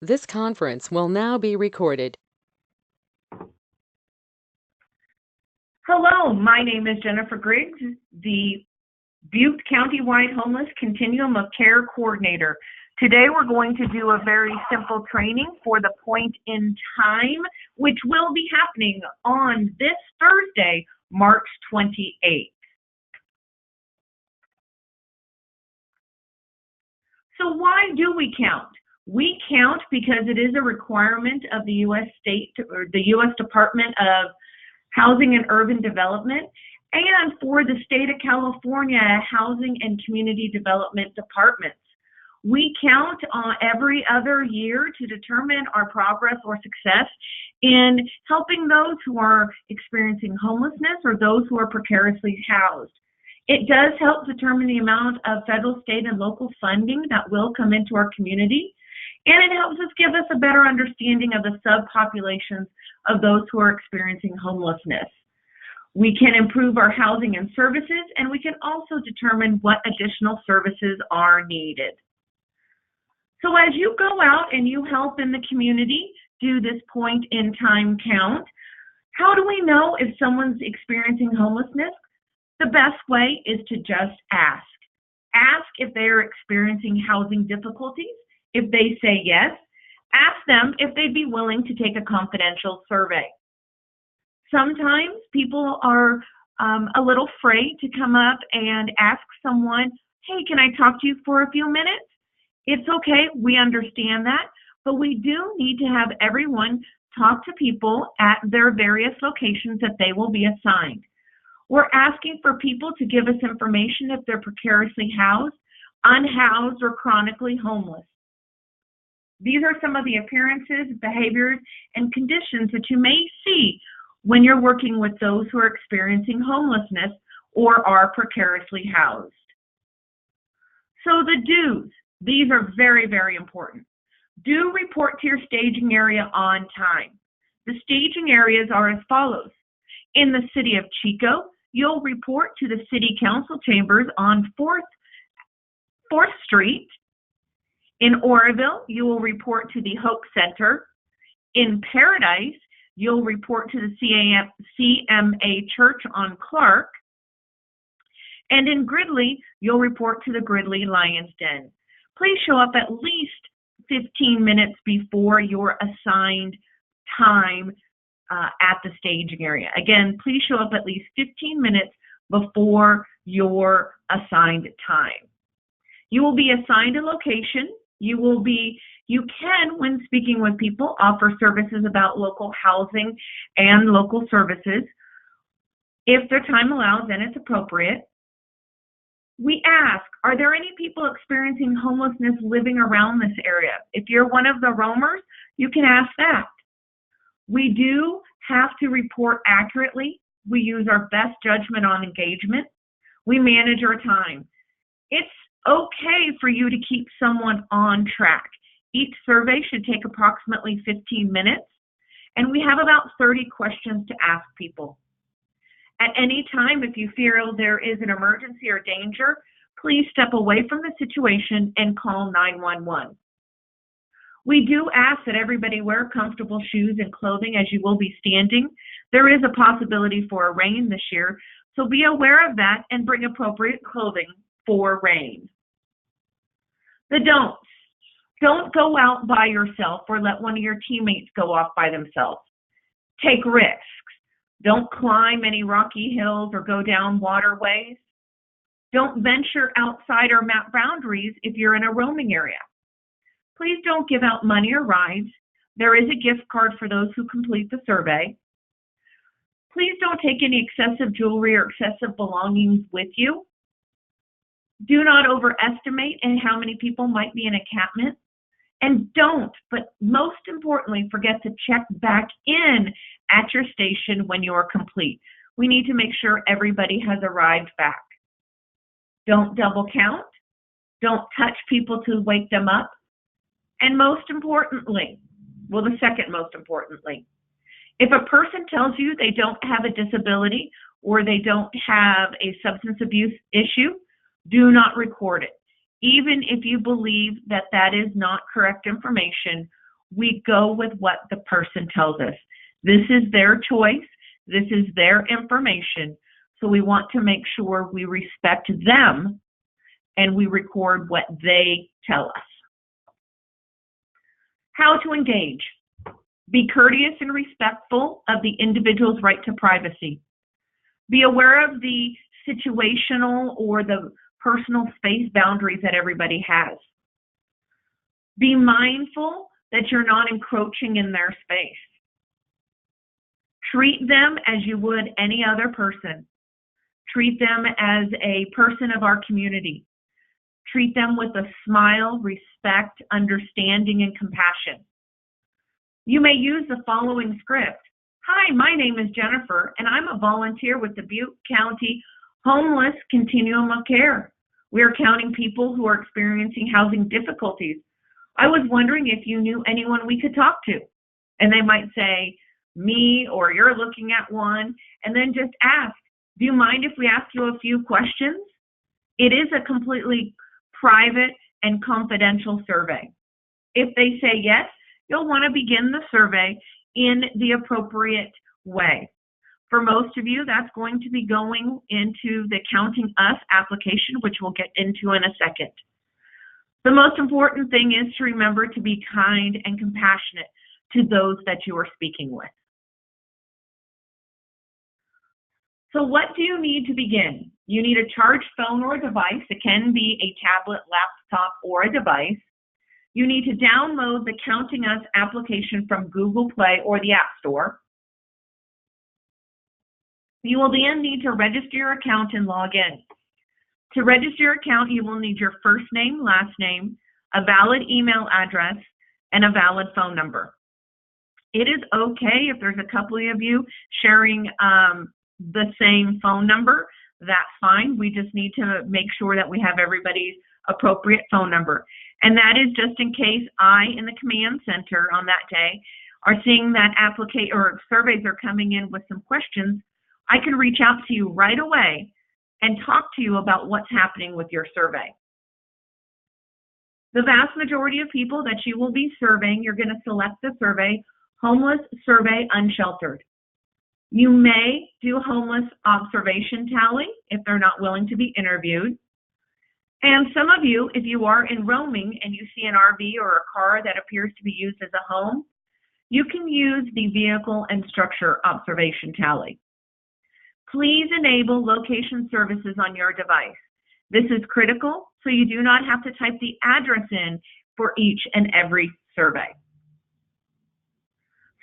This conference will now be recorded. Hello, my name is Jennifer Griggs, the Butte Countywide Homeless Continuum of Care Coordinator. Today we're going to do a very simple training for the point in time, which will be happening on this Thursday, March 28th. So why do we count? We count because it is a requirement of the U.S. Department of Housing and Urban Development, and for the state of California Housing and Community Development Departments. We count on every other year to determine our progress or success in helping those who are experiencing homelessness or those who are precariously housed. It does help determine the amount of federal, state, and local funding that will come into our community, and it helps us give us a better understanding of the subpopulations of those who are experiencing homelessness. We can improve our housing and services, and we can also determine what additional services are needed. So as you go out and you help in the community do this point in time count, how do we know if someone's experiencing homelessness? The best way is to just ask. Ask if they are experiencing housing difficulties. If they say yes, ask them if they'd be willing to take a confidential survey. Sometimes people are a little afraid to come up and ask someone, hey, can I talk to you for a few minutes? It's okay, we understand that, but we do need to have everyone talk to people at their various locations that they will be assigned. We're asking for people to give us information if they're precariously housed, unhoused, or chronically homeless. These are some of the appearances, behaviors, and conditions that you may see when you're working with those who are experiencing homelessness or are precariously housed. So the do's, these are very, very important. Do report to your staging area on time. The staging areas are as follows. In the city of Chico, you'll report to the City Council chambers on 4th Street. In Oroville, you will report to the Hope Center. In Paradise, you'll report to the CMA Church on Clark. And in Gridley, you'll report to the Gridley Lion's Den. Please show up at least 15 minutes before your assigned time at the staging area. Again, please show up at least 15 minutes before your assigned time. You will be assigned a location. You can, when speaking with people, offer services about local housing and local services. If their time allows and it's appropriate. We ask, are there any people experiencing homelessness living around this area? If you're one of the roamers, you can ask that. We do have to report accurately. We use our best judgment on engagement. We manage our time. It's okay for you to keep someone on track. Each survey should take approximately 15 minutes, and we have about 30 questions to ask people. At any time, if you feel there is an emergency or danger, please step away from the situation and call 911. We do ask that everybody wear comfortable shoes and clothing as you will be standing. There is a possibility for a rain this year, so be aware of that and bring appropriate clothing for rain. The don'ts. Don't go out by yourself or let one of your teammates go off by themselves. Take risks. Don't climb any rocky hills or go down waterways. Don't venture outside our map boundaries if you're in a roaming area. Please don't give out money or rides. There is a gift card for those who complete the survey. Please don't take any excessive jewelry or excessive belongings with you. Do not overestimate how many people might be in a encampment. And don't, but most importantly, forget to check back in at your station when you're complete. We need to make sure everybody has arrived back. Don't double count. Don't touch people to wake them up. And most importantly, well, the second most importantly, if a person tells you they don't have a disability or they don't have a substance abuse issue, do not record it. Even if you believe that that is not correct information, we go with what the person tells us. This is their choice. This is their information. So we want to make sure we respect them and we record what they tell us. How to engage. Be courteous and respectful of the individual's right to privacy. Be aware of the situational or the personal space boundaries that everybody has. Be mindful that you're not encroaching in their space. Treat them as you would any other person. Treat them as a person of our community. Treat them with a smile, respect, understanding, and compassion. You may use the following script. Hi, my name is Jennifer, and I'm a volunteer with the Butte County Homeless Continuum of Care. We are counting people who are experiencing housing difficulties. I was wondering if you knew anyone we could talk to. And they might say, me, or you're looking at one, and then just ask, do you mind if we ask you a few questions? It is a completely private and confidential survey. If they say yes, you'll want to begin the survey in the appropriate way. For most of you, that's going to be going into the Counting Us application, which we'll get into in a second. The most important thing is to remember to be kind and compassionate to those that you are speaking with. So what do you need to begin? You need a charged phone or a device. It can be a tablet, laptop, or a device. You need to download the Counting Us application from Google Play or the App Store. You will then need to register your account and log in. To register your account, you will need your first name, last name, a valid email address, and a valid phone number. It is okay if there's a couple of you sharing the same phone number. That's fine. We just need to make sure that we have everybody's appropriate phone number. And that is just in case I, in the command center on that day, are seeing that surveys are coming in with some questions. I can reach out to you right away and talk to you about what's happening with your survey. The vast majority of people that you will be surveying, you're going to select the survey, Homeless Survey Unsheltered. You may do homeless observation tally if they're not willing to be interviewed. And some of you, if you are in roaming and you see an RV or a car that appears to be used as a home, you can use the vehicle and structure observation tally. Please enable location services on your device. This is critical, so you do not have to type the address in for each and every survey.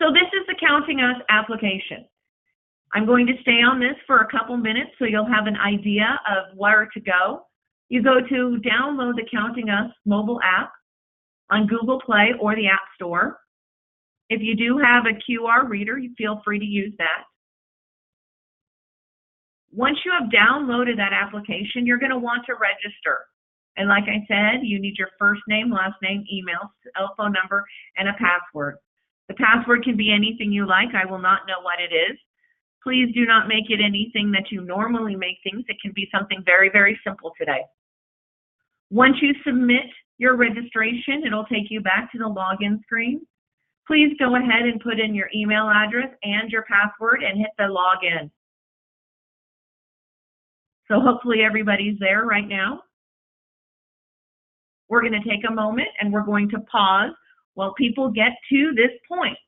So this is the Counting Us application. I'm going to stay on this for a couple minutes so you'll have an idea of where to go. You go to download the Counting Us mobile app on Google Play or the App Store. If you do have a QR reader, you feel free to use that. Once you have downloaded that application, you're going to want to register. And like I said, you need your first name, last name, email, cell phone number, and a password. The password can be anything you like. I will not know what it is. Please do not make it anything that you normally make things. It can be something very, very simple today. Once you submit your registration, it'll take you back to the login screen. Please go ahead and put in your email address and your password and hit the login. So hopefully everybody's there right now. We're going to take a moment and we're going to pause while people get to this point.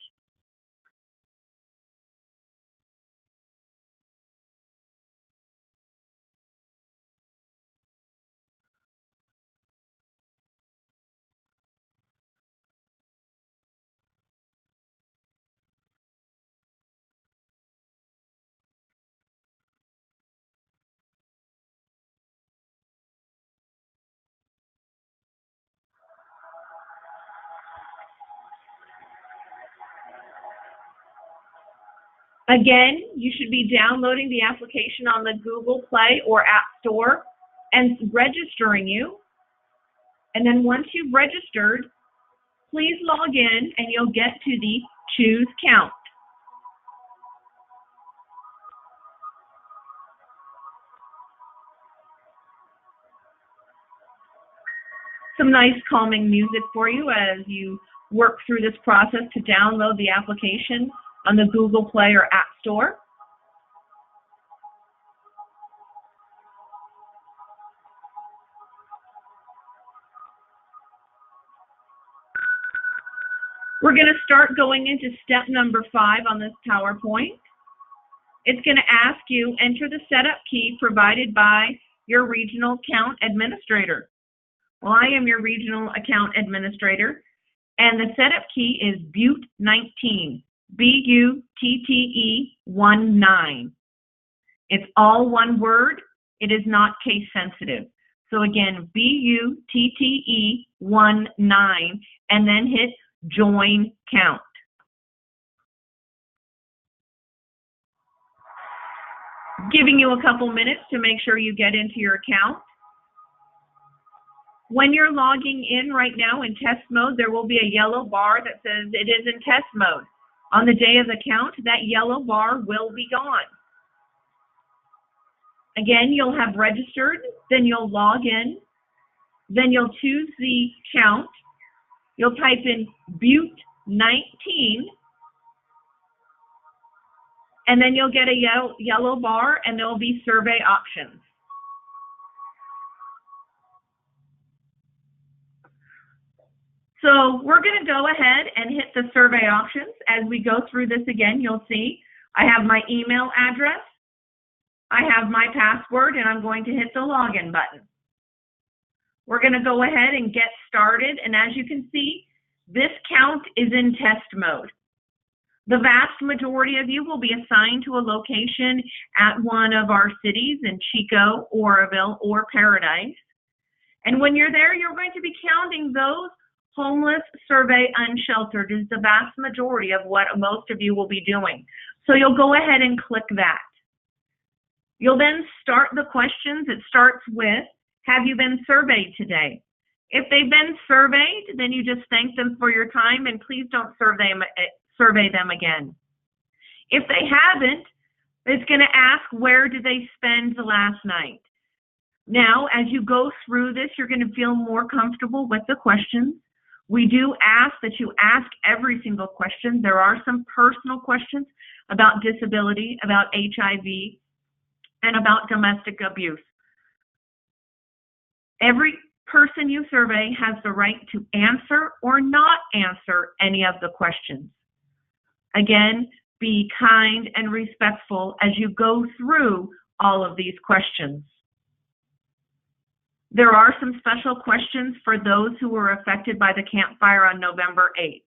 Again, you should be downloading the application on the Google Play or App Store and registering you. And then once you've registered, please log in and you'll get to the Choose Count. Some nice calming music for you as you work through this process to download the application on the Google Play or App Store. We're going to start going into step number 5 on this PowerPoint. It's going to ask you, enter the setup key provided by your regional account administrator. Well, I am your regional account administrator, and the setup key is Butte 19, B-U-T-T-E 19. It's all one word. It is not case sensitive. So again, B-U-T-T-E 19, and then hit Join Count. Giving you a couple minutes to make sure you get into your account. When you're logging in right now in test mode, there will be a yellow bar that says it is in test mode. On the day of the count, that yellow bar will be gone. Again, you'll have registered, then you'll log in, then you'll choose the count. You'll type in Butte 19, and then you'll get a yellow bar, and there will be survey options. So we're going to go ahead and hit the survey options. As we go through this again, you'll see I have my email address, I have my password, and I'm going to hit the login button. We're going to go ahead and get started, and as you can see, this count is in test mode. The vast majority of you will be assigned to a location at one of our cities in Chico, Oroville, or Paradise. And when you're there, you're going to be counting those homeless survey unsheltered is the vast majority of what most of you will be doing. So you'll go ahead and click that. You'll then start the questions. It starts with, have you been surveyed today? If they've been surveyed, then you just thank them for your time and please don't survey them again. If they haven't, it's going to ask, where did they spend the last night? Now, as you go through this, you're going to feel more comfortable with the questions. We do ask that you ask every single question. There are some personal questions about disability, about HIV, and about domestic abuse. Every person you survey has the right to answer or not answer any of the questions. Again, be kind and respectful as you go through all of these questions. There are some special questions for those who were affected by the campfire on November 8th.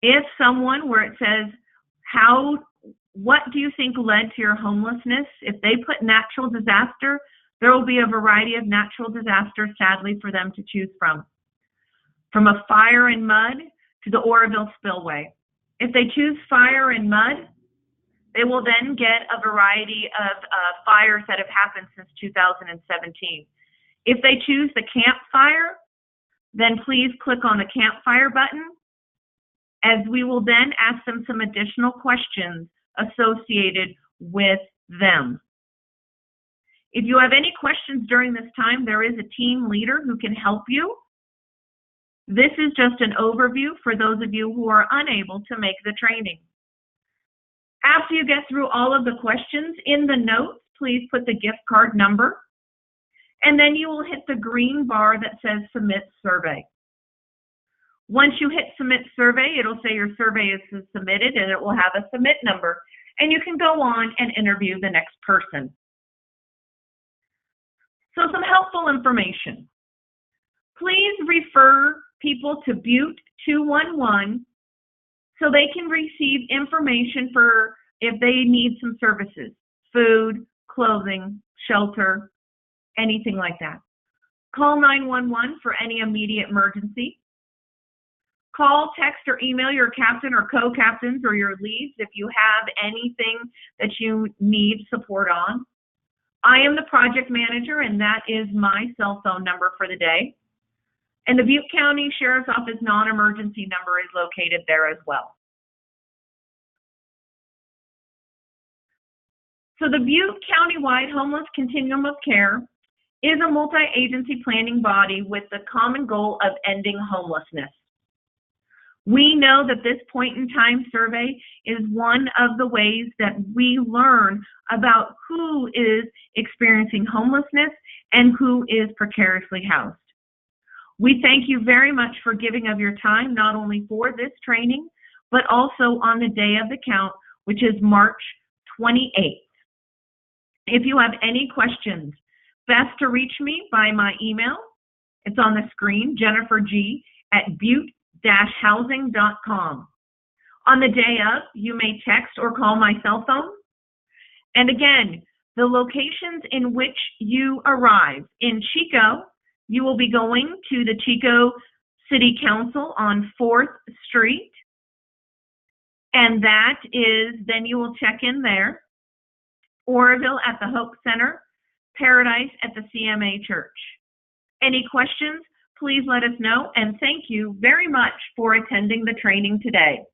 If someone, where it says, what do you think led to your homelessness? If they put natural disaster, there will be a variety of natural disasters, sadly, for them to choose from a fire and mud to the Oroville spillway. If they choose fire and mud, they will then get a variety of fires that have happened since 2017. If they choose the campfire, then please click on the campfire button, as we will then ask them some additional questions associated with them. If you have any questions during this time, there is a team leader who can help you. This is just an overview for those of you who are unable to make the training. After you get through all of the questions, in the notes, please put the gift card number, and then you will hit the green bar that says Submit Survey. Once you hit Submit Survey, it'll say your survey is submitted, and it will have a submit number, and you can go on and interview the next person. So some helpful information. Please refer people to Butte 211 so they can receive information for if they need some services, food, clothing, shelter, anything like that. Call 911 for any immediate emergency. Call, text, or email your captain or co-captains or your leads if you have anything that you need support on. I am the project manager, and that is my cell phone number for the day. And the Butte County Sheriff's Office non-emergency number is located there as well. So the Butte County-wide Homeless Continuum of Care is a multi-agency planning body with the common goal of ending homelessness. We know that this point in time survey is one of the ways that we learn about who is experiencing homelessness and who is precariously housed. We thank you very much for giving of your time, not only for this training, but also on the day of the count, which is March 28th. If you have any questions, best to reach me by my email. It's on the screen, jenniferg@butte-housing.com. On the day of, you may text or call my cell phone. And again, the locations in which you arrive. In Chico, you will be going to the Chico City Council on 4th Street. And that is, then you will check in there. Oroville at the Hope Center, Paradise at the CMA Church. Any questions, please let us know, and thank you very much for attending the training today.